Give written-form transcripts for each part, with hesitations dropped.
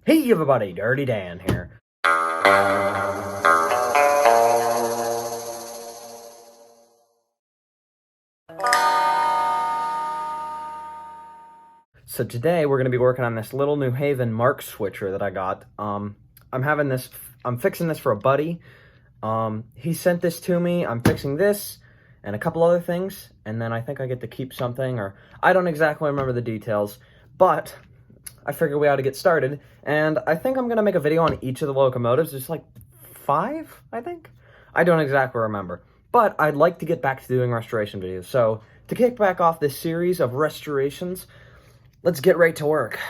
Hey everybody, Dirty Dan here. So today we're going to be working on this little New Haven Marx switcher that I got. I'm fixing this for a buddy. He sent this to me. I'm fixing this and a couple other things, and then I think I get to keep something, or I don't exactly remember the details, but I figured we ought to get started, and I think I'm going to make a video on each of the locomotives. There's like 5, I think? I don't exactly remember, but I'd like to get back to doing restoration videos. So to kick back off this series of restorations, let's get right to work.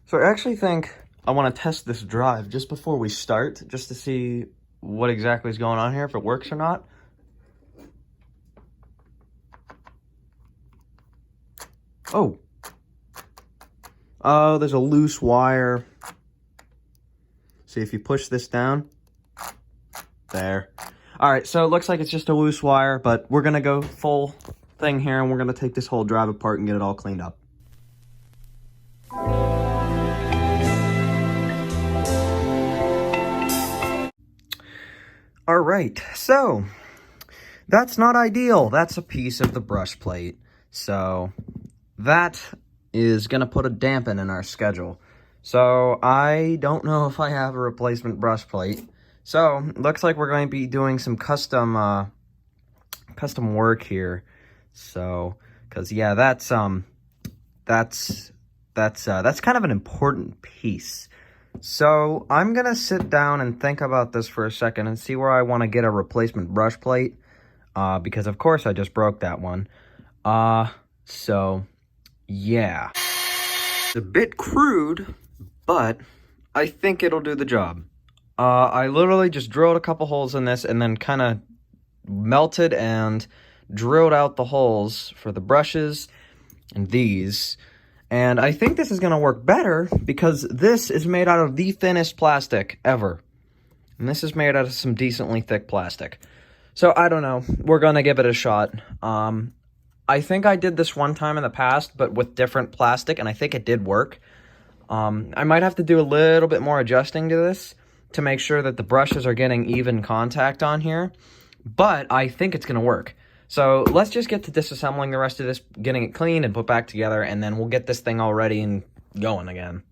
So I actually think I want to test this drive just before we start, just to see what exactly is going on here, if it works or not. Oh, there's a loose wire. See, if you push this down, there. All right, so it looks like it's just a loose wire, but we're gonna go full thing here, and we're gonna take this whole drive apart and get it all cleaned up. All right, so that's not ideal. That's a piece of the brush plate. So that is going to put a dampen in our schedule. So I don't know if I have a replacement brush plate. So looks like we're going to be doing some custom work here. So, cause yeah, that's kind of an important piece. So I'm going to sit down and think about this for a second and see where I want to get a replacement brush plate. Because of course I just broke that one. So yeah. It's a bit crude, but I think it'll do the job. I literally just drilled a couple holes in this and then kind of melted and drilled out the holes for the brushes and these. And I think this is going to work better because this is made out of the thinnest plastic ever. And this is made out of some decently thick plastic. So I don't know. We're going to give it a shot. I think I did this one time in the past, but with different plastic, and I think it did work. I might have to do a little bit more adjusting to this to make sure that the brushes are getting even contact on here. But I think it's going to work. So let's just get to disassembling the rest of this, getting it clean and put back together, and then we'll get this thing all ready and going again.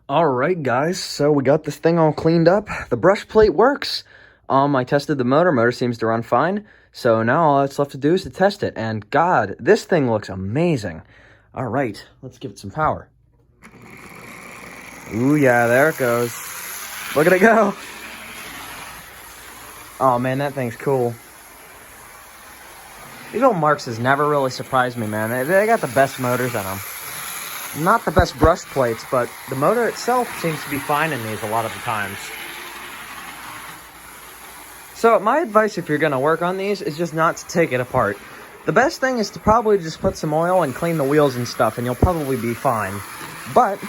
Alright guys, so we got this thing all cleaned up. The brush plate works. I tested the motor seems to run fine. So now all that's left to do is to test it. And God, this thing looks amazing. Alright, let's give it some power. Ooh yeah, there it goes. Look at it go. Oh man, that thing's cool. These old Marxes never really surprised me, man. They got the best motors in them. Not the best brush plates, but the motor itself seems to be fine in these a lot of the times. So my advice if you're going to work on these is just not to take it apart. The best thing is to probably just put some oil and clean the wheels and stuff, and you'll probably be fine. But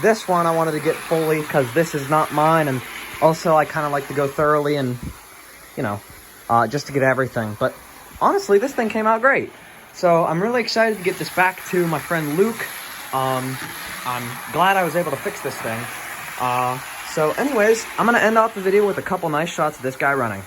this one I wanted to get fully because this is not mine, and also I kind of like to go thoroughly and, you know, just to get everything. But honestly, this thing came out great. So I'm really excited to get this back to my friend Luke. I'm glad I was able to fix this thing. So anyways, I'm going to end off the video with a couple nice shots of this guy running.